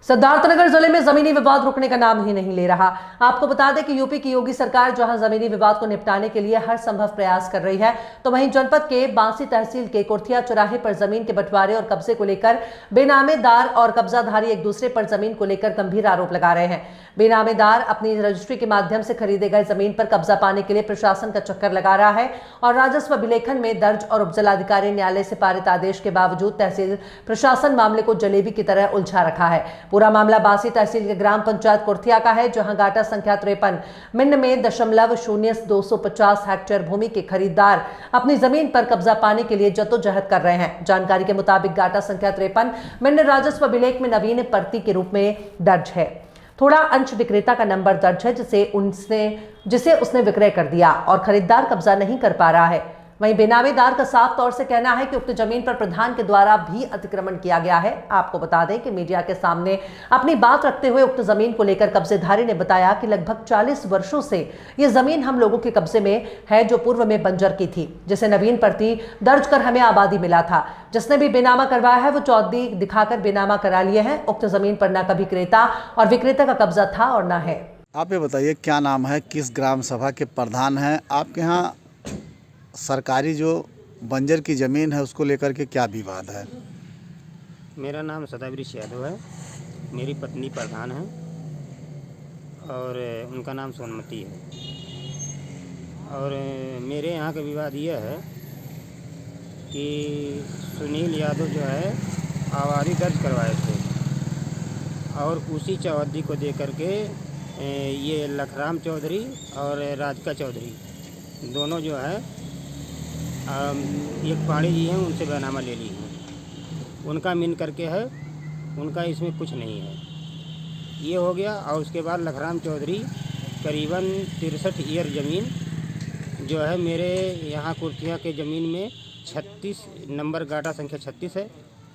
सिद्धार्थनगर जिले में जमीनी विवाद रुकने का नाम ही नहीं ले रहा। आपको बता दें कि यूपी की योगी सरकार जहां जमीनी विवाद को निपटाने के लिए हर संभव प्रयास कर रही है, तो वहीं जनपद के बांसी तहसील के कुर्थिया चौराहे पर जमीन के बंटवारे और कब्जे को लेकर बेनामेदार और कब्जाधारी एक दूसरे पर जमीन को लेकर गंभीर आरोप लगा रहे हैं। बेनामेदार अपनी रजिस्ट्री के माध्यम से खरीदे गए जमीन पर कब्जा पाने के लिए प्रशासन का चक्कर लगा रहा है और राजस्व अभिलेखन में दर्ज और उपजिलाधिकारी न्यायालय से पारित आदेश के बावजूद तहसील प्रशासन मामले को जलेबी की तरह उलझा रखा है। पूरा मामला बांसी तहसील के ग्राम पंचायत कुर्थिया का है, जहां गाटा संख्या 53 मिन में 0.0250 हेक्टेयर भूमि के खरीदार अपनी जमीन पर कब्जा पाने के लिए जद्दोजहद कर रहे हैं। जानकारी के मुताबिक गाटा संख्या 53 मिन राजस्व अभिलेख में नवीन प्रति के रूप में दर्ज है। थोड़ा अंश विक्रेता का नंबर दर्ज है जिसे उसने विक्रय कर दिया और खरीदार कब्जा नहीं कर पा रहा है। वहीं बेनामेदार का साफ तौर से कहना है कि उक्त जमीन पर प्रधान के द्वारा भी अतिक्रमण किया गया है। आपको बता दें कि मीडिया के सामने अपनी बात रखते हुए उक्त जमीन को लेकर कब्जेधारी ने बताया कि लगभग 40 वर्षों से ये जमीन हम लोगों के कब्जे में है, जो पूर्व में बंजर की थी, जिसे नवीन प्रति दर्ज कर हमें आबादी मिला था। जिसने भी बेनामा करवाया है वो चौधरी दिखाकर बेनामा करा लिए हैं। उक्त जमीन पर न कभी क्रेता और विक्रेता का कब्जा था और न है। आप ये बताइए, क्या नाम है, किस ग्राम सभा के प्रधान हैं? आपके यहाँ सरकारी जो बंजर की ज़मीन है उसको लेकर के क्या विवाद है? मेरा नाम सदावृष यादव है, मेरी पत्नी प्रधान है और उनका नाम सोनमती है। और मेरे यहाँ का विवाद यह है कि सुनील यादव जो है आबादी दर्ज करवाए थे और उसी चौधरी को दे करके ये लखराम चौधरी और राधिका चौधरी दोनों जो है एक पाड़ी जी हैं, उनसे बैनामा ले ली है। उनका मिन करके है, उनका इसमें कुछ नहीं है, ये हो गया। और उसके बाद लखराम चौधरी करीबन 63 ईयर ज़मीन जो है मेरे यहाँ कुर्थिया के ज़मीन में 36 नंबर गाटा संख्या 36 है,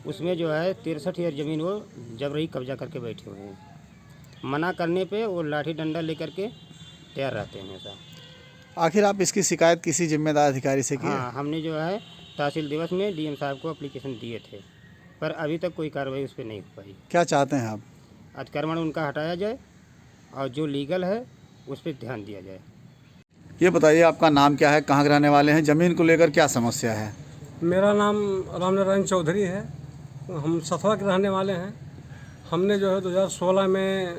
उसमें जो है 63 ईयर ज़मीन वो जबरई कब्जा करके बैठे हुए हैं। मना करने पे वो लाठी डंडा लेकर के तैयार रहते हैं हमेशा। आखिर आप इसकी शिकायत किसी जिम्मेदार अधिकारी से की? हाँ, हमने जो है तहसील दिवस में डीएम साहब को एप्लीकेशन दिए थे, पर अभी तक कोई कार्रवाई उस पर नहीं हो पाई। क्या चाहते हैं आप? अतिक्रमण उनका हटाया जाए और जो लीगल है उस पर ध्यान दिया जाए। ये बताइए, आपका नाम क्या है, कहाँ के रहने वाले हैं, ज़मीन को लेकर क्या समस्या है? मेरा नाम रामनारायण चौधरी है, हम सथवा के रहने वाले हैं। हमने जो है 2016 में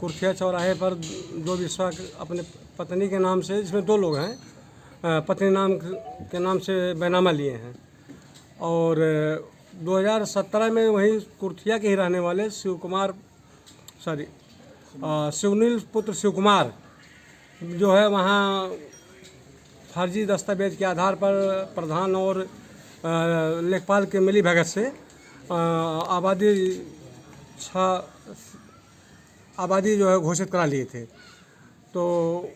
कुर्थिया चौराहे पर 2 बिस्वा अपने पत्नी के नाम से, जिसमें 2 लोग हैं, पत्नी नाम के नाम से बैनामा लिए हैं। और 2017 में वही कुर्थिया के ही रहने वाले शिवनील पुत्र शिव कुमार जो है वहाँ फर्जी दस्तावेज के आधार पर प्रधान और लेखपाल के मिली भगत से आबादी जो है घोषित करा लिए थे। तो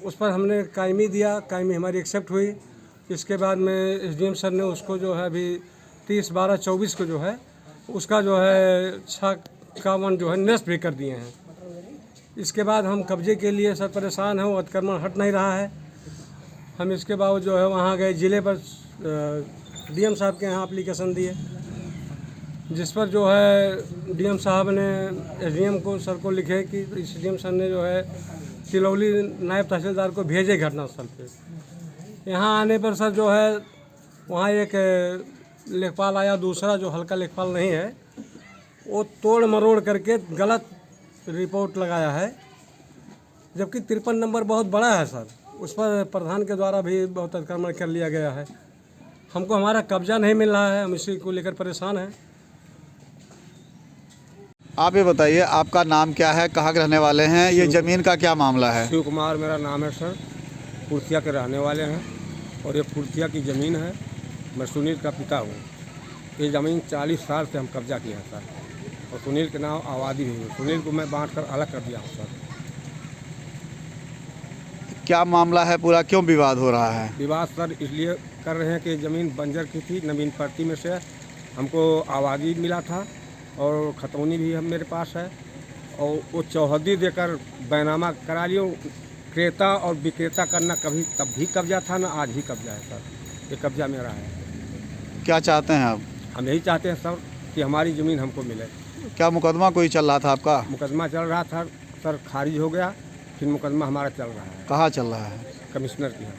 उस पर हमने कायमी दिया, कायमी हमारी एक्सेप्ट हुई। इसके बाद में एसडीएम सर ने उसको जो है अभी 30/12/24 को जो है उसका जो है 6 जो है निरस्त भी कर दिए हैं। इसके बाद हम कब्जे के लिए सब परेशान हैं, वो अतिक्रमण हट नहीं रहा है। हम इसके बाद जो है वहाँ गए, ज़िले पर डीएम साहब के यहाँ एप्लीकेशन दिए, जिस पर जो है डीएम साहब ने एसडीएम को सर को लिखे कि एसडीएम सर ने जो है तिलौली नायब तहसीलदार को भेजे घटनास्थल पे। यहाँ आने पर सर जो है वहाँ एक लेखपाल आया, दूसरा जो हल्का लेखपाल नहीं है, वो तोड़ मरोड़ करके गलत रिपोर्ट लगाया है, जबकि 53 नंबर बहुत बड़ा है सर। उस पर प्रधान के द्वारा भी बहुत अतिक्रमण कर लिया गया है। हमको हमारा कब्जा नहीं मिल रहा है, हम इसी को लेकर परेशान हैं। आप ये बताइए, आपका नाम क्या है, कहाँ के रहने वाले हैं, ये ज़मीन का क्या मामला है? शिव कुमार मेरा नाम है सर, कुर्थिया के रहने वाले हैं और ये कुर्थिया की ज़मीन है। मैं सुनील का पिता हूँ। ये ज़मीन 40 साल से हम कब्जा किए हैं सर, और सुनील के नाम आबादी भी है। सुनील को मैं बांट कर अलग कर दिया हूँ सर। क्या मामला है पूरा, क्यों विवाद हो रहा है? विवाद सर इसलिए कर रहे हैं कि ज़मीन बंजर की थी, नवीन प्रति में से हमको आबादी मिला था और खतौनी भी हम मेरे पास है, और वो चौहदी देकर बैनामा करा लियो। क्रेता और विक्रेता करना कभी तब भी कब्जा था ना आज भी कब्जा है सर। ये कब्जा मेरा है। क्या चाहते हैं आप? हम यही चाहते हैं सर कि हमारी ज़मीन हमको मिले। क्या मुकदमा कोई चल रहा था आपका? मुकदमा चल रहा था सर, खारिज हो गया, फिर मुकदमा हमारा चल रहा है कहाँ चल रहा है? कमिश्नर के यहाँ।